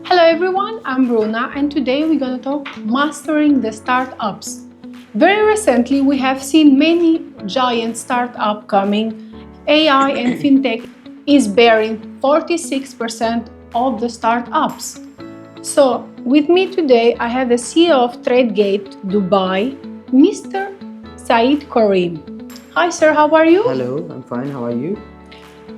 Hello everyone, I'm Bruna and today we're going to talk mastering the startups. Very recently we have seen many giant startups coming. AI and fintech is bearing 46% of the startups. So with me today I have the CEO of TradeGate Dubai, Mr. Said Karim. Hi sir, how are you? Hello, I'm fine. How are you?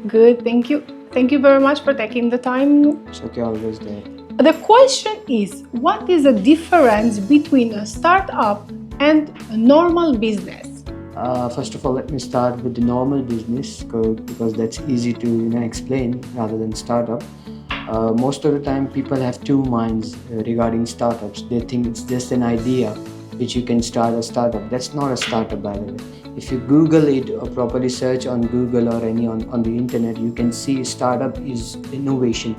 Good, thank you. Thank you very much for taking the time. It's okay, always there. The question is, what is the difference between a startup and a normal business? First of all, let me start with the normal business because that's easy to explain rather than startup. Most of the time, people have two minds regarding startups. They think it's just an idea which you can start a startup. That's not a startup, by the way. If you Google it or properly search on Google or any on the internet, you can see startup is innovation.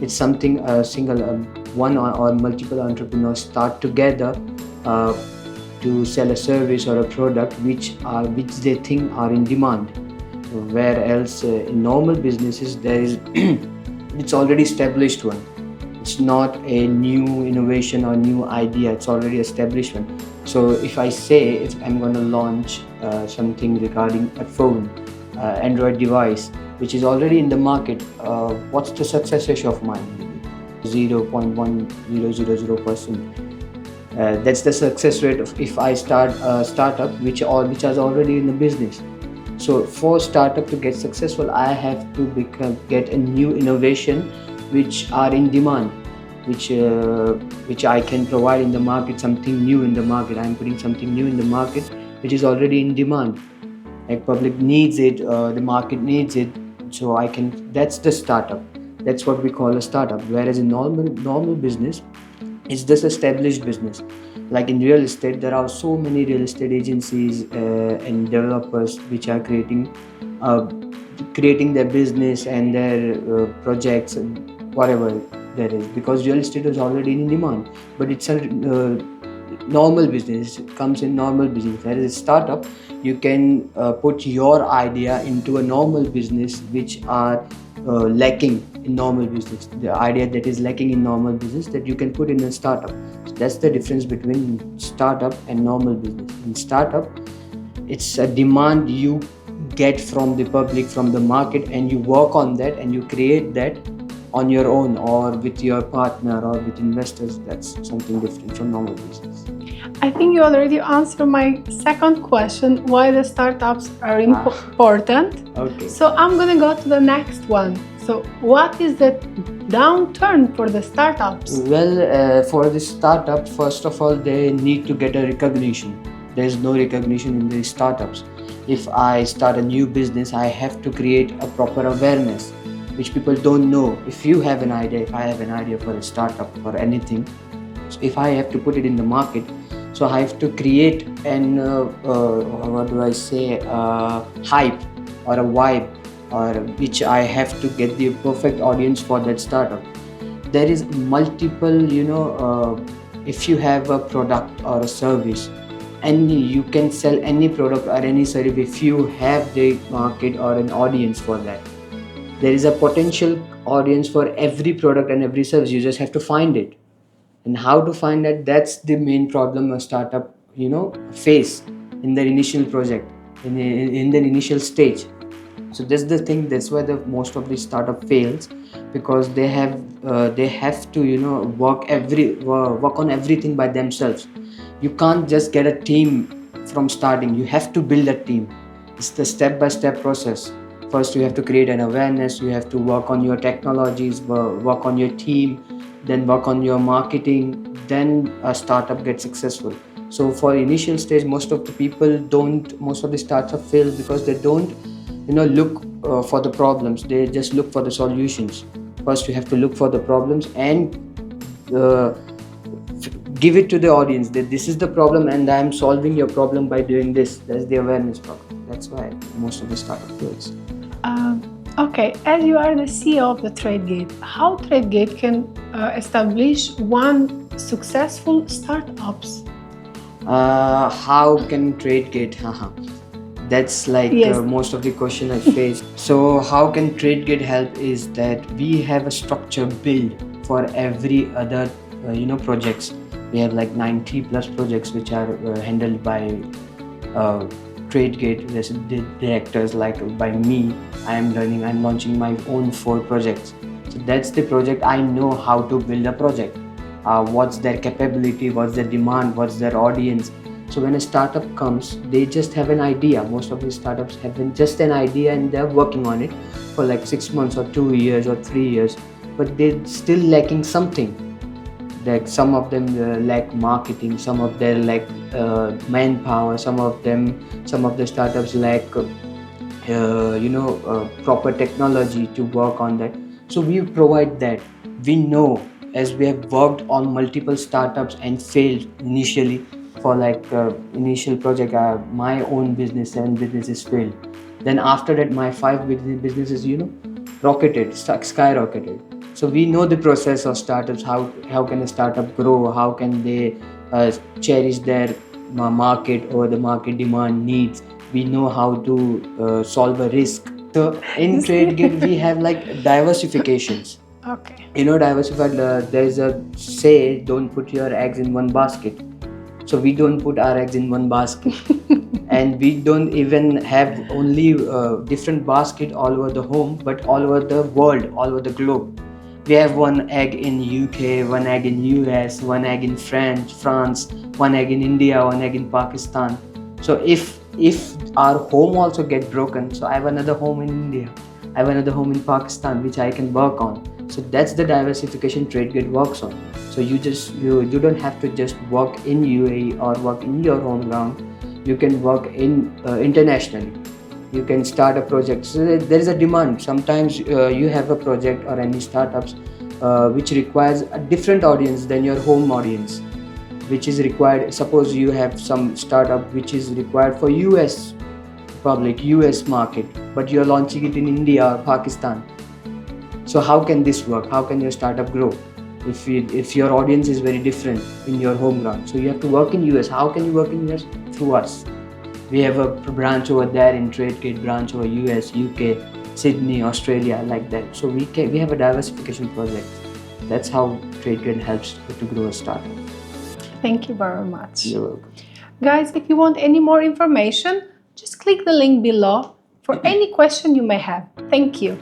It's something a single one or multiple entrepreneurs start together to sell a service or a product which they think are in demand. Where else in normal businesses there is it's already established one. It's not a new innovation or new idea. It's already established one. So if I'm going to launch something regarding a phone, Android device, which is already in the market, what's the success ratio of mine? 0.1000%. That's the success rate of if I start a startup which is already in the business. So for startup to get successful, I have to get a new innovation which are in demand, which I can provide in the market, something new in the market. I'm putting something new in the market which is already in demand. Like public needs it, the market needs it, so that's the startup. That's what we call a startup. Whereas in normal business, it's just established business. Like in real estate, there are so many real estate agencies and developers which are creating their business and their projects, whatever there is, because real estate is already in demand. But it's a normal business. It comes in normal business. Whereas a startup, you can put your idea into a normal business which are lacking in normal business. The idea that is lacking in normal business that you can put in a startup. So that's the difference between startup and normal business. In startup, it's a demand you get from the public, from the market, and you work on that and you create that on your own or with your partner or with investors. That's something different from normal business. I think you already answered my second question, why the startups are important. Okay. So I'm going to go to the next one. So what is the downturn for the startups? Well, for the startup, first of all, they need to get a recognition. There's no recognition in the startups. If I start a new business, I have to create a proper awareness, which people don't know. If you have an idea, if I have an idea for a startup or anything, so if I have to put it in the market, so I have to create an hype or a vibe, or which I have to get the perfect audience for that startup. There is multiple, if you have a product or a service, and you can sell any product or any service if you have the market or an audience for that. There is a potential audience for every product and every service. You just have to find it. And how to find that, that's the main problem a startup face in their initial project, in their initial stage. So that's the thing. That's why the most of the startup fails, because they have to work on everything by themselves. You can't just get a team from starting. You have to build a team. It's the step-by-step process. First, you have to create an awareness. You have to work on your technologies, work on your team, then work on your marketing. Then a startup gets successful. So for initial stage, most of the startup fail because they don't look for the problems. They just look for the solutions. First, you have to look for the problems and give it to the audience that this is the problem and I am solving your problem by doing this. That's the awareness problem. That's why most of the startup fails. Okay, as you are the CEO of the TradeGate, how TradeGate can establish one successful startups? How can TradeGate? That's like Yes. Most of the question I face. So how can TradeGate help is that we have a structure built for every other projects. We have like 90 plus projects which are handled by TradeGate directors. Like by me, I'm launching my own 4 projects. So that's the project. I know how to build a project, what's their capability, what's their demand, what's their audience. So when a startup comes, they just have an idea. Most of these startups have just an idea and they're working on it for like 6 months or 2 years or 3 years, but they're still lacking something. Like some of them lack marketing, some of them lack manpower, some of the startups lack proper technology to work on that. So we provide that. We know, as we have worked on multiple startups and failed initially. For like initial project, my own business, 7 businesses failed. Then after that, my 5 businesses rocketed, skyrocketed. So we know the process of startups. How can a startup grow? How can they cherish their market or the market demand needs? We know how to solve a risk. So in TradeGate we have like diversifications. Okay. Diversified. There's a say, don't put your eggs in one basket. So we don't put our eggs in one basket. And we don't even have only different basket all over the home, but all over the world, all over the globe. We have one egg in UK, one egg in US, one egg in France, one egg in India, one egg in Pakistan. So if our home also get broken, so I have another home in India, I have another home in Pakistan which I can work on. So that's the diversification TradeGate works on. So you don't have to just work in UAE or work in your home ground. You can work in internationally. You can start a project. So there is a demand. Sometimes you have a project or any startups which requires a different audience than your home audience, which is required. Suppose you have some startup which is required for US public, US market, but you're launching it in India or Pakistan. So how can this work? How can your startup grow if your audience is very different in your home ground? So you have to work in US. How can you work in US? Through us. We have a branch over there in TradeGate, branch over US, UK, Sydney, Australia, like that. So we have a diversification project. That's how TradeGate helps to grow a startup. Thank you very much. You're welcome. Guys, if you want any more information, just click the link below for any question you may have. Thank you.